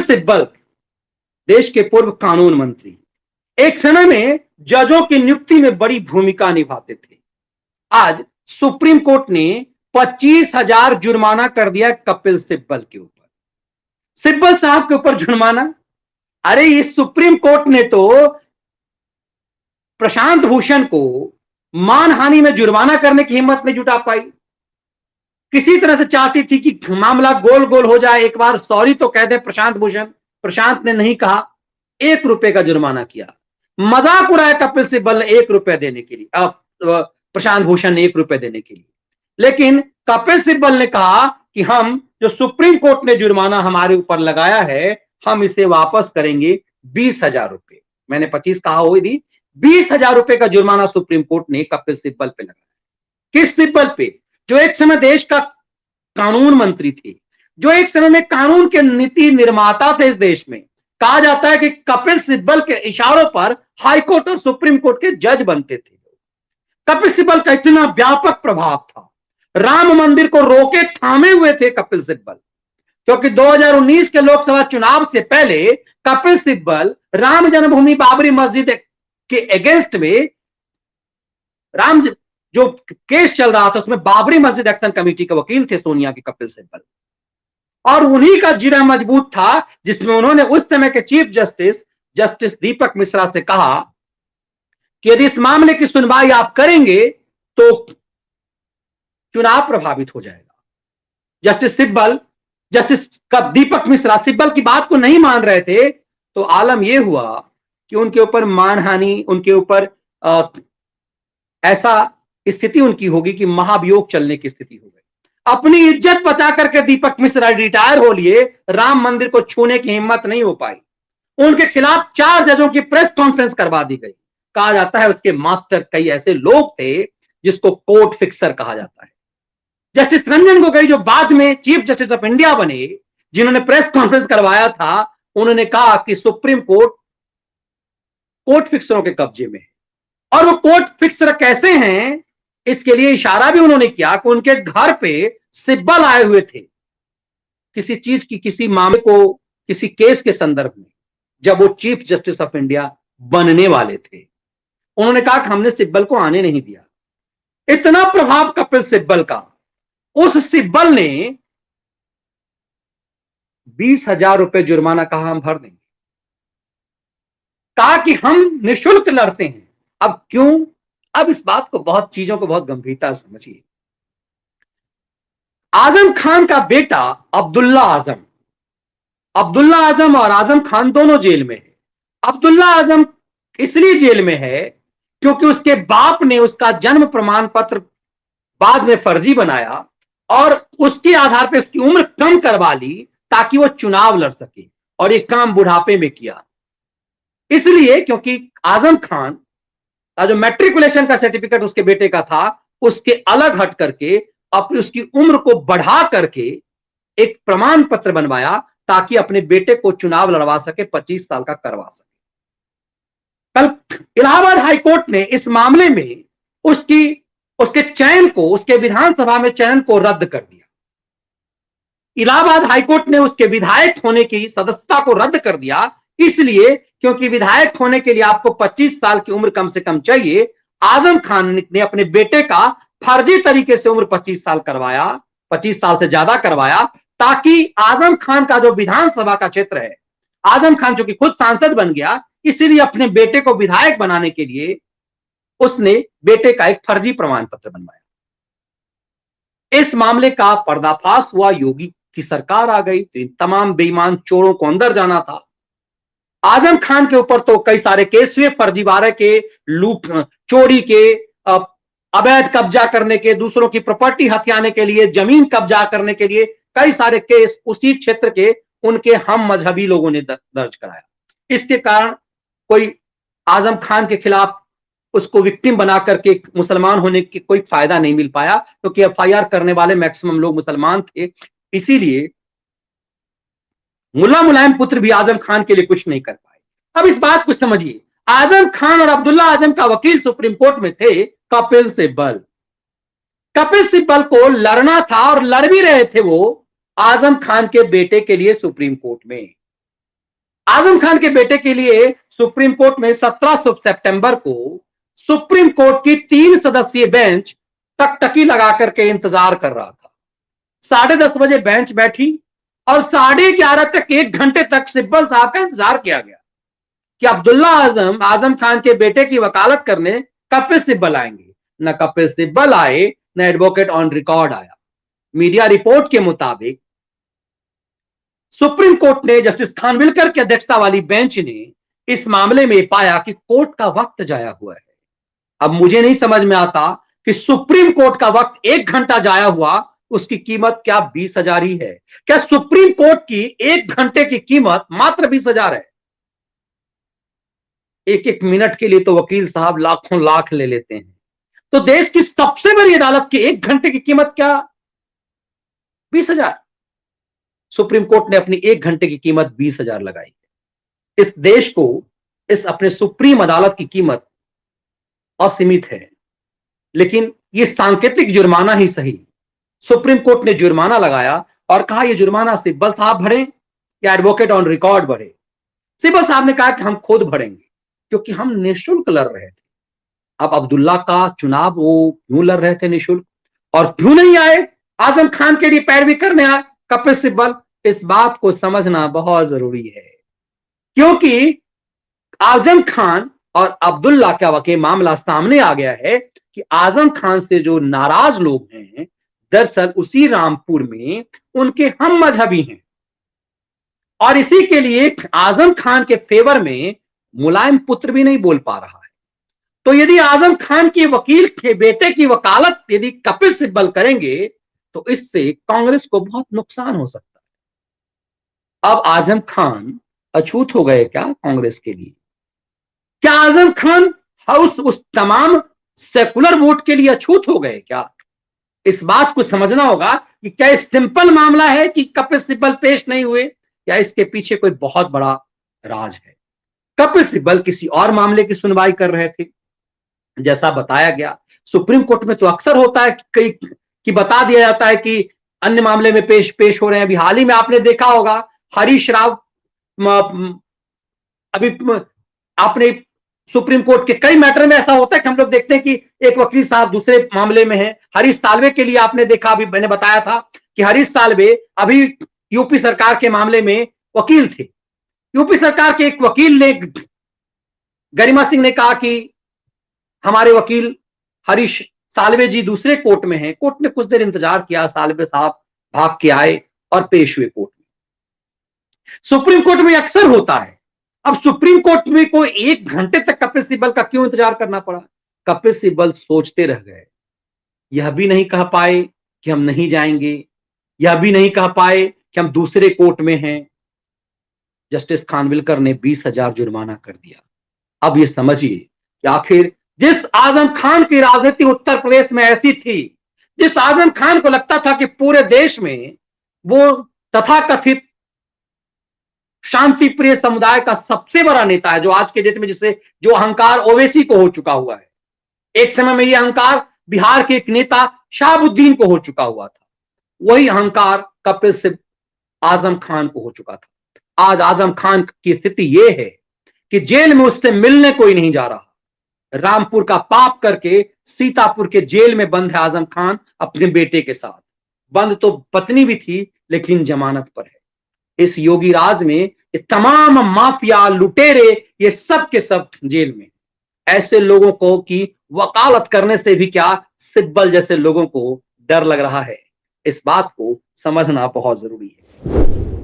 सिब्बल देश के पूर्व कानून मंत्री, एक समय में जजों की नियुक्ति में बड़ी भूमिका निभाते थे। आज सुप्रीम कोर्ट ने 25,000 जुर्माना कर दिया कपिल सिब्बल के ऊपर। सिब्बल साहब के ऊपर जुर्माना? अरे इस सुप्रीम कोर्ट ने तो प्रशांत भूषण को मानहानि में जुर्माना करने की हिम्मत नहीं जुटा पाई। किसी तरह से चाहती थी कि मामला गोल गोल हो जाए, एक बार सॉरी तो कह दे प्रशांत भूषण। प्रशांत ने नहीं कहा, 1 रुपए का जुर्माना किया। मजाक उड़ाया कपिल सिब्बल ने 1 रुपए देने के लिए, प्रशांत भूषण ने 1 रुपए देने के लिए। लेकिन कपिल सिब्बल ने कहा कि हम जो सुप्रीम कोर्ट ने जुर्माना हमारे ऊपर लगाया है, हम इसे वापस करेंगे 20,000 रुपए। मैंने 25 कहा हुई थी, 20,000 रुपए का जुर्माना सुप्रीम कोर्ट ने कपिल सिब्बल पे लगाया। किस सिब्बल पे? जो एक समय देश का कानून मंत्री थे, जो एक समय में कानून के नीति निर्माता थे इस देश में। कहा जाता है कि कपिल सिब्बल के इशारों पर हाईकोर्ट और सुप्रीम कोर्ट के जज बनते थे। कपिल सिब्बल का इतना व्यापक प्रभाव था, राम मंदिर को रोके थामे हुए थे कपिल सिब्बल। क्योंकि 2019 के लोकसभा चुनाव से पहले कपिल सिब्बल राम जन्मभूमि बाबरी मस्जिद के अगेंस्ट में राम जो केस चल रहा था उसमें बाबरी मस्जिद एक्शन कमेटी के वकील थे सोनिया के कपिल सिब्बल, और उन्हीं का जीरा मजबूत था, जिसमें उन्होंने उस समय के चीफ जस्टिस दीपक मिश्रा से कहा कि यदि इस मामले की सुनवाई आप करेंगे तो चुनाव प्रभावित हो जाएगा। जस्टिस दीपक मिश्रा सिब्बल की बात को नहीं मान रहे थे, तो आलम यह हुआ कि उनके ऊपर मानहानि, उनके ऊपर ऐसा स्थिति उनकी होगी कि महाभियोग चलने की स्थिति हो गई। अपनी इज्जत बचा करके दीपक मिश्रा रिटायर हो लिए, राम मंदिर को छूने की हिम्मत नहीं हो पाई। उनके खिलाफ 4 जजों की प्रेस कॉन्फ्रेंस करवा दी गई। कहा जाता है उसके मास्टर कई ऐसे लोग थे जिसको कोर्ट फिक्सर कहा जाता है। जस्टिस रंजन गोगोई जो बाद में चीफ जस्टिस ऑफ इंडिया बने, जिन्होंने प्रेस कॉन्फ्रेंस करवाया था, उन्होंने कहा कि सुप्रीम कोर्ट फिक्सरों के कब्जे में है। और वो कोर्ट फिक्सर कैसे हैं, इसके लिए इशारा भी उन्होंने किया कि उनके घर पे सिब्बल आए हुए थे किसी चीज की, किसी मामले को, किसी केस के संदर्भ में, जब वो चीफ जस्टिस ऑफ इंडिया बनने वाले थे। उन्होंने कहा कि हमने सिब्बल को आने नहीं दिया। इतना प्रभाव कपिल सिब्बल का। उस सिब्बल ने 20,000 रुपए जुर्माना कहा हम भर देंगे, कहा कि हम निःशुल्क लड़ते हैं। अब क्यों? अब इस बात को, बहुत चीजों को बहुत गंभीरता से समझिए। आजम खान का बेटा अब्दुल्ला आजम और आजम खान दोनों जेल में है। अब्दुल्ला आजम इसलिए जेल में है क्योंकि उसके बाप ने उसका जन्म प्रमाण पत्र बाद में फर्जी बनाया और उसके आधार पर उसकी उम्र कम करवा ली ताकि वो चुनाव लड़ सके, और ये काम बुढ़ापे में किया। इसलिए क्योंकि आजम खान का जो मैट्रिकुलेशन का सर्टिफिकेट उसके बेटे का था, उसके अलग हट करके अपनी उसकी उम्र को बढ़ा करके एक प्रमाण पत्र बनवाया ताकि अपने बेटे को चुनाव लड़वा सके, 25 साल का करवा सके। कल इलाहाबाद हाईकोर्ट ने इस मामले में उसके चयन को, उसके विधानसभा में चयन को रद्द कर दिया। इलाहाबाद हाईकोर्ट ने उसके विधायक होने की सदस्यता को रद्द कर दिया, इसलिए क्योंकि विधायक होने के लिए आपको 25 साल की उम्र कम से कम चाहिए। आजम खान ने अपने बेटे का फर्जी तरीके से उम्र 25 साल करवाया, 25 साल से ज्यादा करवाया, ताकि आजम खान का जो विधानसभा का क्षेत्र है, आजम खान जो कि खुद सांसद बन गया, इसीलिए अपने बेटे को विधायक बनाने के लिए उसने बेटे का एक फर्जी प्रमाण पत्र बनवाया। इस मामले का पर्दाफाश हुआ, योगी की सरकार आ गई, तो इन तमाम बेईमान चोरों को अंदर जाना था। आजम खान के ऊपर तो कई सारे केस हुए, फर्जीवाड़े के, लूट, चोरी के, अवैध कब्जा करने के, दूसरों की प्रॉपर्टी हथियाने के लिए, जमीन कब्जा करने के लिए कई सारे केस उसी क्षेत्र के उनके हम मजहबी लोगों ने दर्ज कराया। इसके कारण कोई आजम खान के खिलाफ उसको विक्टिम बना करके मुसलमान होने की कोई फायदा नहीं मिल पाया, क्योंकि एफआईआर करने वाले मैक्सिमम लोग मुसलमान थे। इसीलिए मुल्ला मुलायम पुत्र भी आजम खान के लिए कुछ नहीं कर पाए। अब इस बात को समझिए, आजम खान और अब्दुल्ला आजम का वकील सुप्रीम कोर्ट में थे कपिल सिब्बल को लड़ना था, और लड़ भी रहे थे वो आजम खान के बेटे के लिए सुप्रीम कोर्ट में। आजम खान के बेटे के लिए सुप्रीम कोर्ट में 17 सितंबर को सुप्रीम कोर्ट की 3 सदस्यीय बेंच टकटकी लगा करके इंतजार कर रहा था। 10:30 बजे बेंच बैठी और 11:30 तक 1 घंटे तक सिब्बल साहब का इंतजार किया गया कि अब्दुल्ला आजम खान के बेटे की वकालत करने कपिल सिब्बल आएंगे। न कपिल सिब्बल आए, न एडवोकेट ऑन रिकॉर्ड आया। मीडिया रिपोर्ट के मुताबिक सुप्रीम कोर्ट ने जस्टिस खानविलकर की अध्यक्षता वाली बेंच ने इस मामले में पाया कि कोर्ट का वक्त जाया हुआ है। अब मुझे नहीं समझ में आता कि सुप्रीम कोर्ट का वक्त 1 घंटा जाया हुआ, उसकी कीमत क्या 20,000 ही है? क्या सुप्रीम कोर्ट की 1 घंटे की कीमत मात्र 20,000 है? एक एक मिनट के लिए तो वकील साहब लाखों लाख ले लेते हैं। तो देश की सबसे बड़ी अदालत की 1 घंटे की कीमत क्या 20,000? सुप्रीम कोर्ट ने अपनी 1 घंटे की कीमत 20,000 लगाई। इस देश को, इस अपने सुप्रीम अदालत की कीमत असीमित है, लेकिन यह सांकेतिक जुर्माना ही सही। सुप्रीम कोर्ट ने जुर्माना लगाया और कहा यह जुर्माना सिब्बल साहब भरें या एडवोकेट ऑन रिकॉर्ड भरे। सिब्बल साहब ने कहा कि हम खुद भरेंगे, क्योंकि हम निःशुल्क लड़ रहे थे। अब अब्दुल्ला का चुनाव वो क्यों लड़ रहे थे निःशुल्क, और क्यों नहीं आए आजम खान के लिए पैरवी करने आए कपिल सिब्बल? इस बात को समझना बहुत जरूरी है, क्योंकि आजम खान और अब्दुल्ला का मामला सामने आ गया है कि आजम खान से जो नाराज लोग हैं, दरअसल उसी रामपुर में उनके हम मजहबी हैं, और इसी के लिए आजम खान के फेवर में मुलायम पुत्र भी नहीं बोल पा रहा है। तो यदि आजम खान के वकील के बेटे की वकालत यदि कपिल सिब्बल करेंगे, तो इससे कांग्रेस को बहुत नुकसान हो सकता है। अब आजम खान अछूत हो गए क्या कांग्रेस के लिए? क्या आजम खान हाउस उस तमाम सेकुलर वोट के लिए अछूत हो गए क्या? इस बात को समझना होगा कि क्या सिंपल मामला है कि कपिल सिब्बल पेश नहीं हुए, या इसके पीछे कोई बहुत बड़ा राज है। कपिल सिब्बल किसी और मामले की सुनवाई कर रहे थे। जैसा बताया गया, सुप्रीम कोर्ट में तो अक्सर होता है कि बता दिया जाता है कि अन्य मामले में पेश हो रहे हैं। अभी हाल ही में आपने देखा होगा हरीश राव, अभी आपने सुप्रीम कोर्ट के कई मैटर में ऐसा होता है कि हम लोग देखते हैं कि एक वकील साहब दूसरे मामले में है। हरीश साल्वे के लिए आपने देखा, अभी मैंने बताया था कि हरीश साल्वे अभी यूपी सरकार के मामले में वकील थे। यूपी सरकार के एक वकील ने, गरिमा सिंह ने कहा कि हमारे वकील हरीश साल्वे जी दूसरे कोर्ट में हैं। कोर्ट ने कुछ देर इंतजार किया, साल्वे साहब भाग के आए और पेश हुए कोर्ट में। सुप्रीम कोर्ट में अक्सर होता है। अब सुप्रीम कोर्ट में कोई 1 घंटे तक कपिल सिब्बल का क्यों इंतजार करना पड़ा? कपिल सिब्बल सोचते रह गए। यह भी नहीं कह पाए कि हम नहीं जाएंगे, यह भी नहीं कह पाए कि हम दूसरे कोर्ट में हैं। जस्टिस खानविलकर ने 20,000 जुर्माना कर दिया। अब यह समझिए कि आखिर जिस आजम खान की राजनीति उत्तर प्रदेश में ऐसी थी, जिस आजम खान को लगता था कि पूरे देश में वो तथाकथित शांति प्रिय समुदाय का सबसे बड़ा नेता है, जो आज के डेट में जिससे जो अहंकार ओवैसी को हो चुका हुआ है, एक समय में यह अहंकार बिहार के एक नेता शहाबुद्दीन को हो चुका हुआ था, वही अहंकार कपिल सिब्बल आजम खान को हो चुका था। आज आजम खान की स्थिति यह है कि जेल में उससे मिलने कोई नहीं जा रहा। रामपुर का पाप करके सीतापुर के जेल में बंद है आजम खान अपने बेटे के साथ। बंद तो पत्नी भी थी, लेकिन जमानत पर है। इस योगी राज में ये तमाम माफिया लुटेरे ये सब के सब जेल में। ऐसे लोगों को की वकालत करने से भी क्या सिब्बल जैसे लोगों को डर लग रहा है। इस बात को समझना बहुत जरूरी है।